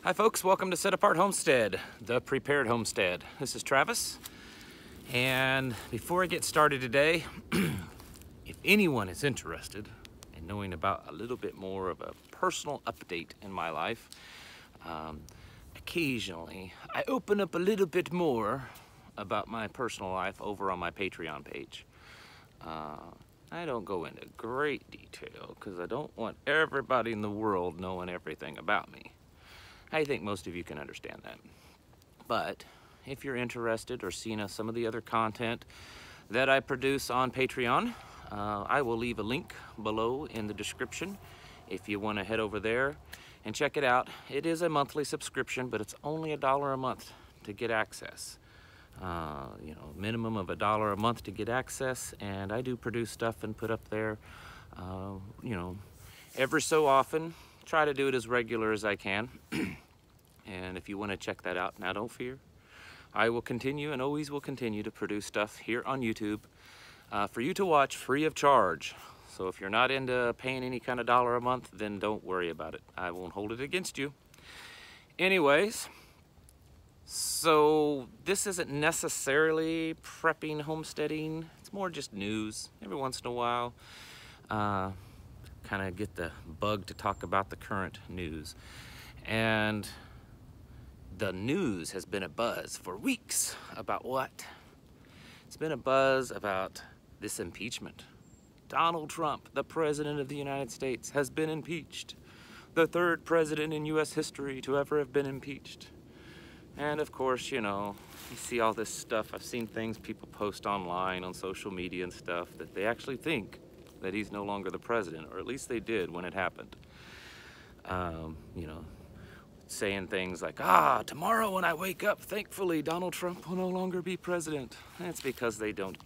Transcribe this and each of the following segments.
Hi folks, welcome to Set Apart Homestead, the prepared homestead. This is Travis, and before I get started today, if anyone is interested in knowing about a little bit more of a personal update in my life, occasionally I open up a little bit more about my personal life over on my Patreon page. I don't go into great detail because I don't want everybody in the world knowing everything about me. I think most of you can understand that. But if you're interested or seeing some of the other content that I produce on Patreon, I will leave a link below in the description if you want to head over there and check it out. It is a monthly subscription, but it's only $1 a month to get access. Minimum of $1 a month to get access, and I do produce stuff and put up there, every so often. Try to do it as regular as I can. And if you want to check that out, now don't fear. I will continue and always will continue to produce stuff here on YouTube for you to watch free of charge. So if you're not into paying any kind of $1 a month, then don't worry about it. I won't hold it against you. Anyways, so this isn't necessarily prepping homesteading. It's more just news every once in a while. Kind of get the bug to talk about the current news. And the news has been a buzz for weeks about what? It's been a buzz about this impeachment. Donald Trump, the President of the United States, has been impeached. The third president in US history to ever have been impeached. And of course, you see all this stuff. I've seen things people post online on social media and stuff that they actually think that he's no longer the president, or at least they did when it happened. Saying things like, tomorrow when I wake up, thankfully Donald Trump will no longer be president. And it's because they don't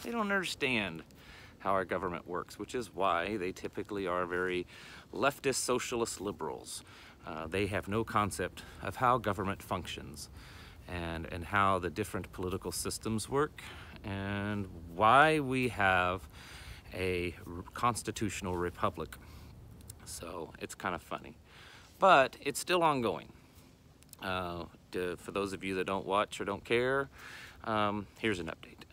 understand how our government works, which is why they typically are very leftist, socialist liberals. They have no concept of how government functions and how the different political systems work and why we have a constitutional republic. So it's kind of funny, but it's still ongoing. For those of you that don't watch or don't care, here's an update.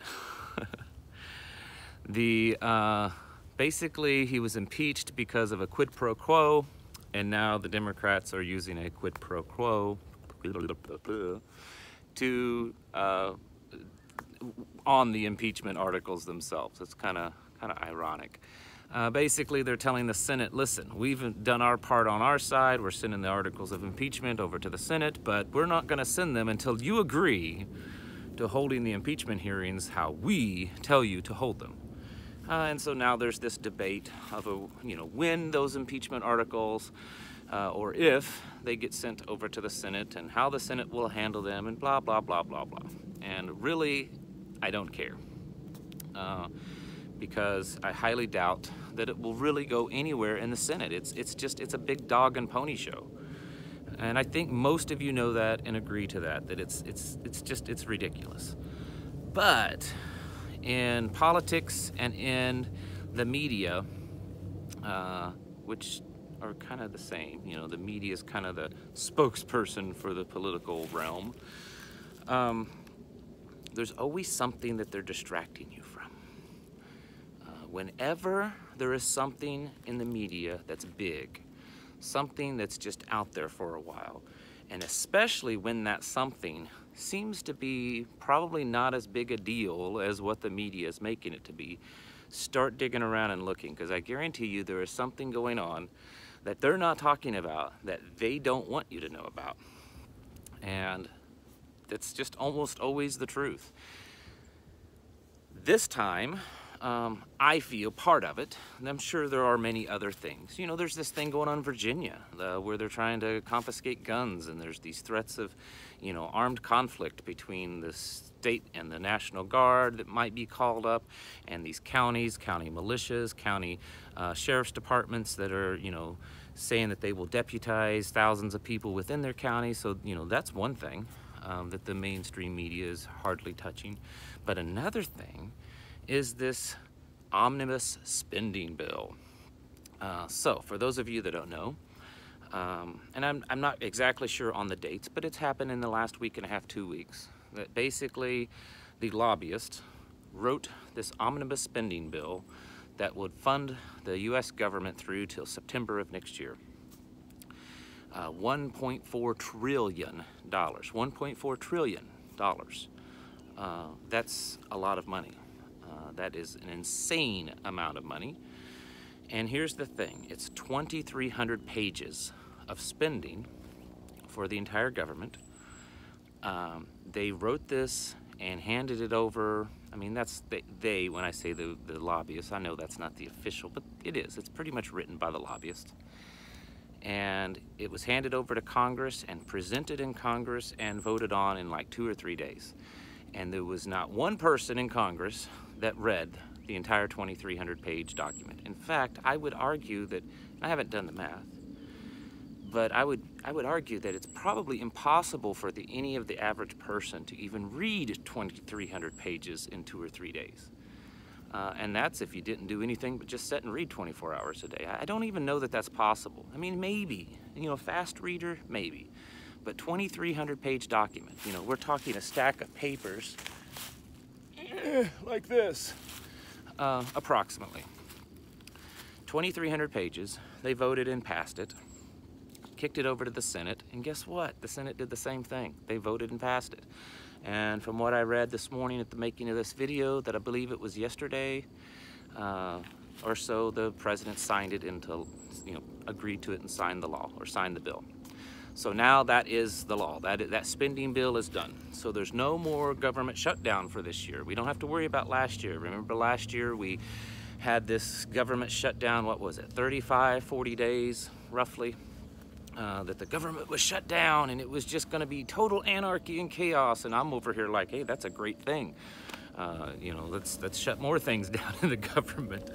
Basically he was impeached because of a quid pro quo, and now the Democrats are using a quid pro quo to on the impeachment articles themselves. It's kind of ironic. Basically, they're telling the Senate, listen, we've done our part on our side. We're sending the articles of impeachment over to the Senate, but we're not going to send them until you agree to holding the impeachment hearings how we tell you to hold them. And so now there's this debate of when those impeachment articles or if they get sent over to the Senate and how the Senate will handle them and blah, blah, blah, blah, blah. And really, I don't care. Because I highly doubt that it will really go anywhere in the Senate. It's a big dog and pony show. And I think most of you know that and agree to that it's ridiculous. But in politics and in the media, which are kind of the same, the media is kind of the spokesperson for the political realm, there's always something that they're distracting you from. Whenever there is something in the media that's big, something that's just out there for a while, and especially when that something seems to be probably not as big a deal as what the media is making it to be, start digging around and looking, because I guarantee you there is something going on that they're not talking about that they don't want you to know about. And that's just almost always the truth. This time, I feel part of it, and I'm sure there are many other things. There's this thing going on in Virginia where they're trying to confiscate guns, and there's these threats of, armed conflict between the state and the National Guard that might be called up, and these counties, county militias, county sheriff's departments that are, saying that they will deputize thousands of people within their county. So, that's one thing that the mainstream media is hardly touching. But another thing is this omnibus spending bill. So for those of you that don't know, And I'm not exactly sure on the dates, but it's happened in the last week and a half, 2 weeks, that basically the lobbyists wrote this omnibus spending bill that would fund the U.S. government through till September of next year. $1.4 trillion. $1.4 trillion. That's a lot of money. That is an insane amount of money. And here's the thing, it's 2,300 pages of spending for the entire government. They wrote this and handed it over. I mean, that's they when I say the lobbyists, I know that's not the official, but it is. It's pretty much written by the lobbyists. And it was handed over to Congress and presented in Congress and voted on in like 2 or 3 days. And there was not one person in Congress that read the entire 2,300 page document. In fact, I would argue that, I haven't done the math, but I would argue that it's probably impossible for any of the average person to even read 2,300 pages in 2 or 3 days. And that's if you didn't do anything but just sit and read 24 hours a day. I don't even know that that's possible. I mean, maybe, you know, fast reader, maybe. But 2,300 page document, you know, we're talking a stack of papers like this, approximately. 2,300 pages, they voted and passed it, kicked it over to the Senate, and guess what? The Senate did the same thing. They voted and passed it. And from what I read this morning at the making of this video, that I believe it was yesterday or so, the president signed it into, you know, agreed to it and signed the law, or signed the bill. So now that is the law. That spending bill is done. So there's no more government shutdown for this year. We don't have to worry about last year. Remember last year we had this government shutdown, what was it, 35, 40 days roughly, that the government was shut down and it was just gonna be total anarchy and chaos. And I'm over here like, hey, that's a great thing. You know, let's shut more things down in the government.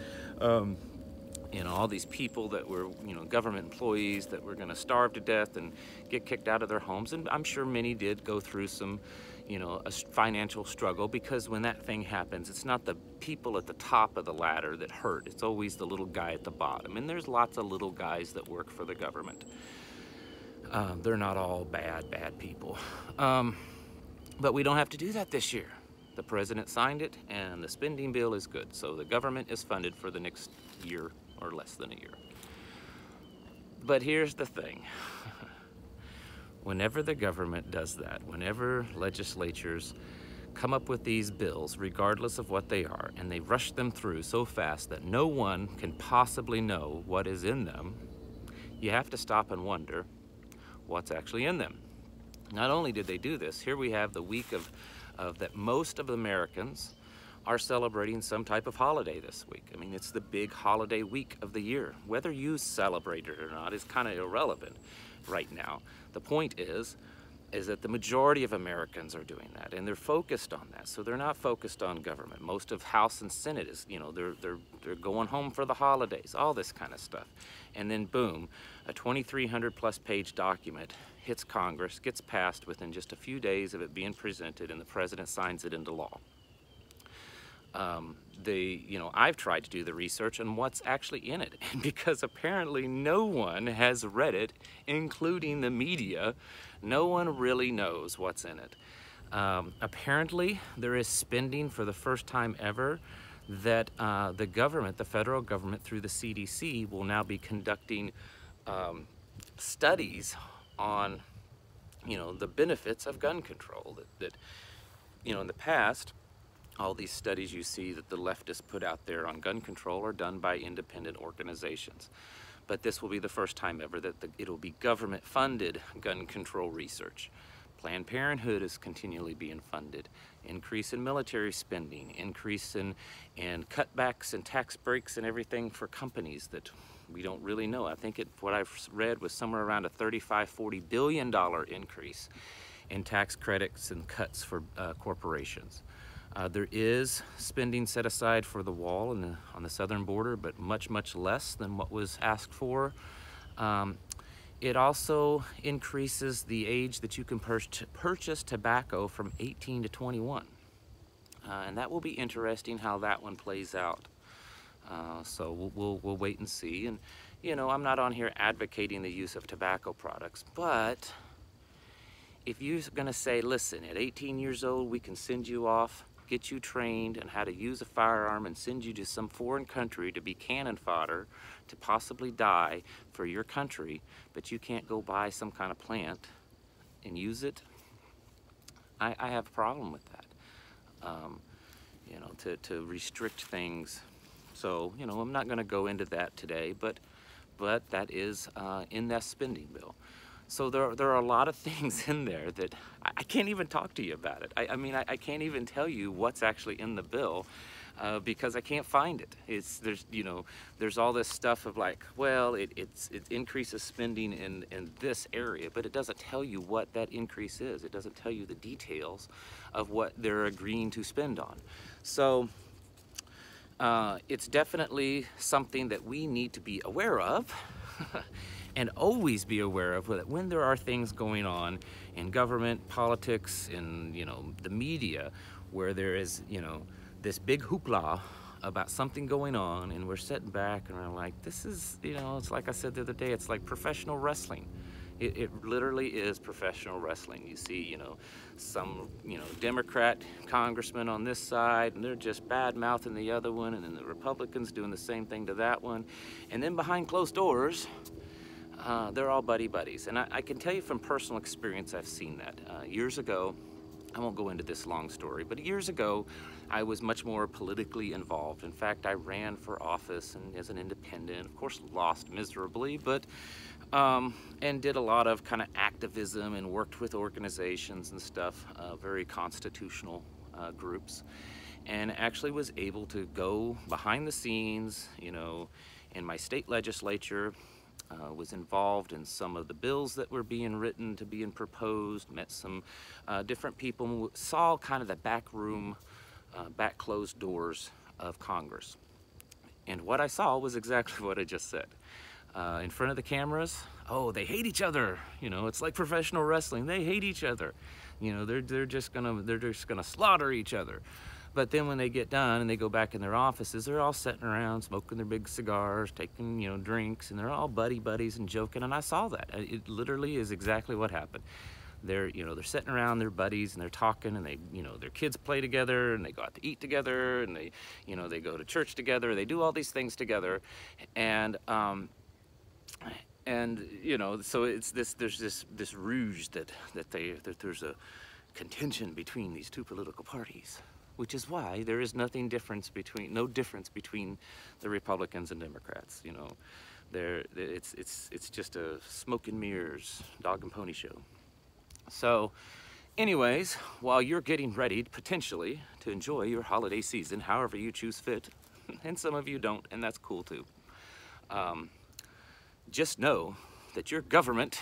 You know, all these people that were, you know, government employees that were going to starve to death and get kicked out of their homes. And I'm sure many did go through some, you know, a financial struggle, because when that thing happens, it's not the people at the top of the ladder that hurt. It's always the little guy at the bottom. And there's lots of little guys that work for the government. They're not all bad people. But we don't have to do that this year. The president signed it and the spending bill is good. So the government is funded for the next year or less than a year. But here's the thing. Whenever the government does that, whenever legislatures come up with these bills, regardless of what they are, and they rush them through so fast that no one can possibly know what is in them, you have to stop and wonder what's actually in them. Not only did they do this, here we have the week of that most of Americans are celebrating some type of holiday this week. I mean, it's the big holiday week of the year. Whether you celebrate it or not is kind of irrelevant right now. The point is that the majority of Americans are doing that, and they're focused on that. So they're not focused on government. Most of House and Senate is, you know, they're going home for the holidays, all this kind of stuff. And then boom, a 2,300 plus page document hits Congress, gets passed within just a few days of it being presented, and the president signs it into law. You know, I've tried to do the research on what's actually in it, and because apparently no one has read it, including the media, no one really knows what's in it. Apparently there is spending for the first time ever that the government, the federal government through the CDC, will now be conducting studies on, you know, the benefits of gun control. That you know, in the past, all these studies you see that the leftists put out there on gun control are done by independent organizations. But this will be the first time ever that it'll be government-funded gun control research. Planned Parenthood is continually being funded. Increase in military spending, increase in cutbacks and tax breaks and everything for companies that we don't really know. I think what I've read was somewhere around a $35–40 billion increase in tax credits and cuts for corporations. There is spending set aside for the wall on the southern border, but much less than what was asked for. It also increases the age that you can purchase tobacco from 18 to 21. And that will be interesting how that one plays out. So we'll wait and see. And you know, I'm not on here advocating the use of tobacco products, but if you're gonna say, listen, at 18 years old, we can send you off, get you trained on how to use a firearm and send you to some foreign country to be cannon fodder, to possibly die for your country, but you can't go buy some kind of plant and use it, I have a problem with that. You know, to restrict things. So, you know, I'm not gonna go into that today, but that is in that spending bill. So there are a lot of things in there that I can't even talk to you about it. I mean, I can't even tell you what's actually in the bill because I can't find it. There's, you know, there's all this stuff of like, well, it increases spending in this area, but it doesn't tell you what that increase is. It doesn't tell you the details of what they're agreeing to spend on. So it's definitely something that we need to be aware of. And always be aware of that when there are things going on in government, politics, in, you know, the media, where there is, you know, this big hoopla about something going on, and we're sitting back and we're like, this is, you know, it's like I said the other day, it's like professional wrestling. It literally is professional wrestling. You see, you know, some, you know, Democrat congressman on this side, and they're just bad-mouthing the other one, and then the Republicans doing the same thing to that one. And then behind closed doors, they're all buddies. And I can tell you from personal experience, I've seen that. Years ago, I won't go into this long story, but years ago, I was much more politically involved. In fact, I ran for office and as an independent, of course, lost miserably, but, and did a lot of kind of activism and worked with organizations and stuff, very constitutional groups, and actually was able to go behind the scenes, you know, in my state legislature. Was involved in some of the bills that were being written to being proposed, met some different people, saw kind of the back room, back closed doors of Congress. And what I saw was exactly what I just said. In front of the cameras, oh, they hate each other. You know, it's like professional wrestling. They hate each other. You know, they're just gonna slaughter each other. But then when they get done and they go back in their offices, they're all sitting around smoking their big cigars, taking, you know, drinks, and they're all buddies and joking. And I saw that. It literally is exactly what happened. They're, you know, they're sitting around, their buddies, and they're talking, and they, you know, their kids play together, and they go out to eat together, and they, you know, they go to church together. They do all these things together, and you know, so it's this, there's this rouge that there's a contention between these two political parties. Which is why there is no difference between the Republicans and Democrats. You know, it's just a smoke and mirrors, dog and pony show. So, anyways, while you're getting ready potentially to enjoy your holiday season, however you choose fit, and some of you don't, and that's cool too. Just know that your government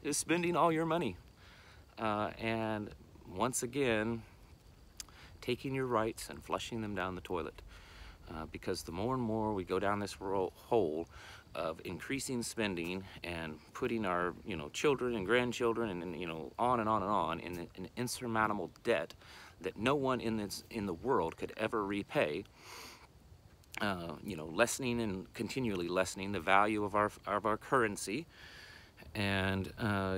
is spending all your money, and once again, taking your rights and flushing them down the toilet. Because the more and more we go down this hole of increasing spending and putting our, you know, children and grandchildren and you know, on and on in an insurmountable debt that no one in the world could ever repay, you know, lessening and continually lessening the value of our currency, and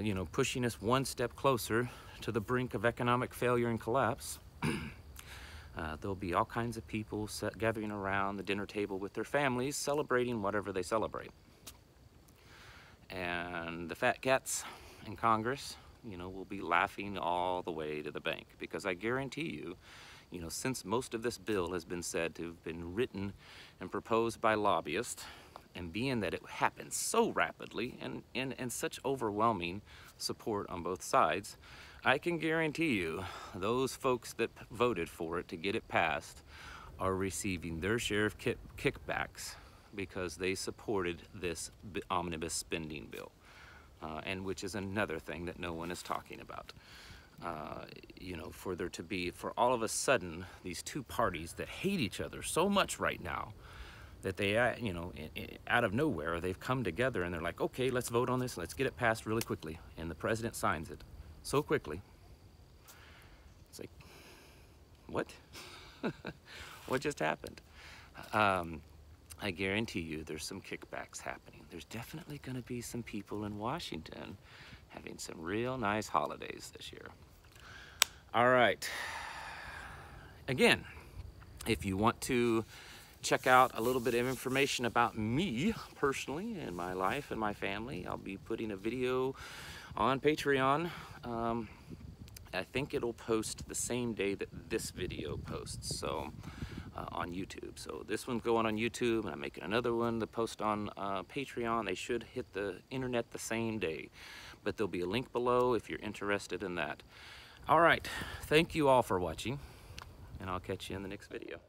you know, pushing us one step closer to the brink of economic failure and collapse. There'll be all kinds of people gathering around the dinner table with their families, celebrating whatever they celebrate. And the fat cats in Congress, you know, will be laughing all the way to the bank, because I guarantee you, you know, since most of this bill has been said to have been written and proposed by lobbyists, and being that it happens so rapidly and such overwhelming support on both sides, I can guarantee you those folks that voted for it to get it passed are receiving their share of kickbacks because they supported this omnibus spending bill, and which is another thing that no one is talking about. You know, for all of a sudden, these two parties that hate each other so much right now, that they, you know, out of nowhere, they've come together and they're like, okay, let's vote on this, let's get it passed really quickly. And the president signs it so quickly. It's like, what? What just happened? I guarantee you there's some kickbacks happening. There's definitely going to be some people in Washington having some real nice holidays this year. All right. Again, if you want to check out a little bit of information about me personally and my life and my family, I'll be putting a video on Patreon. I think it'll post the same day that this video posts, so on YouTube. So this one's going on YouTube, and I'm making another one to post on Patreon. They should hit the internet the same day, but there'll be a link below if you're interested in that. All right, thank you all for watching, and I'll catch you in the next video.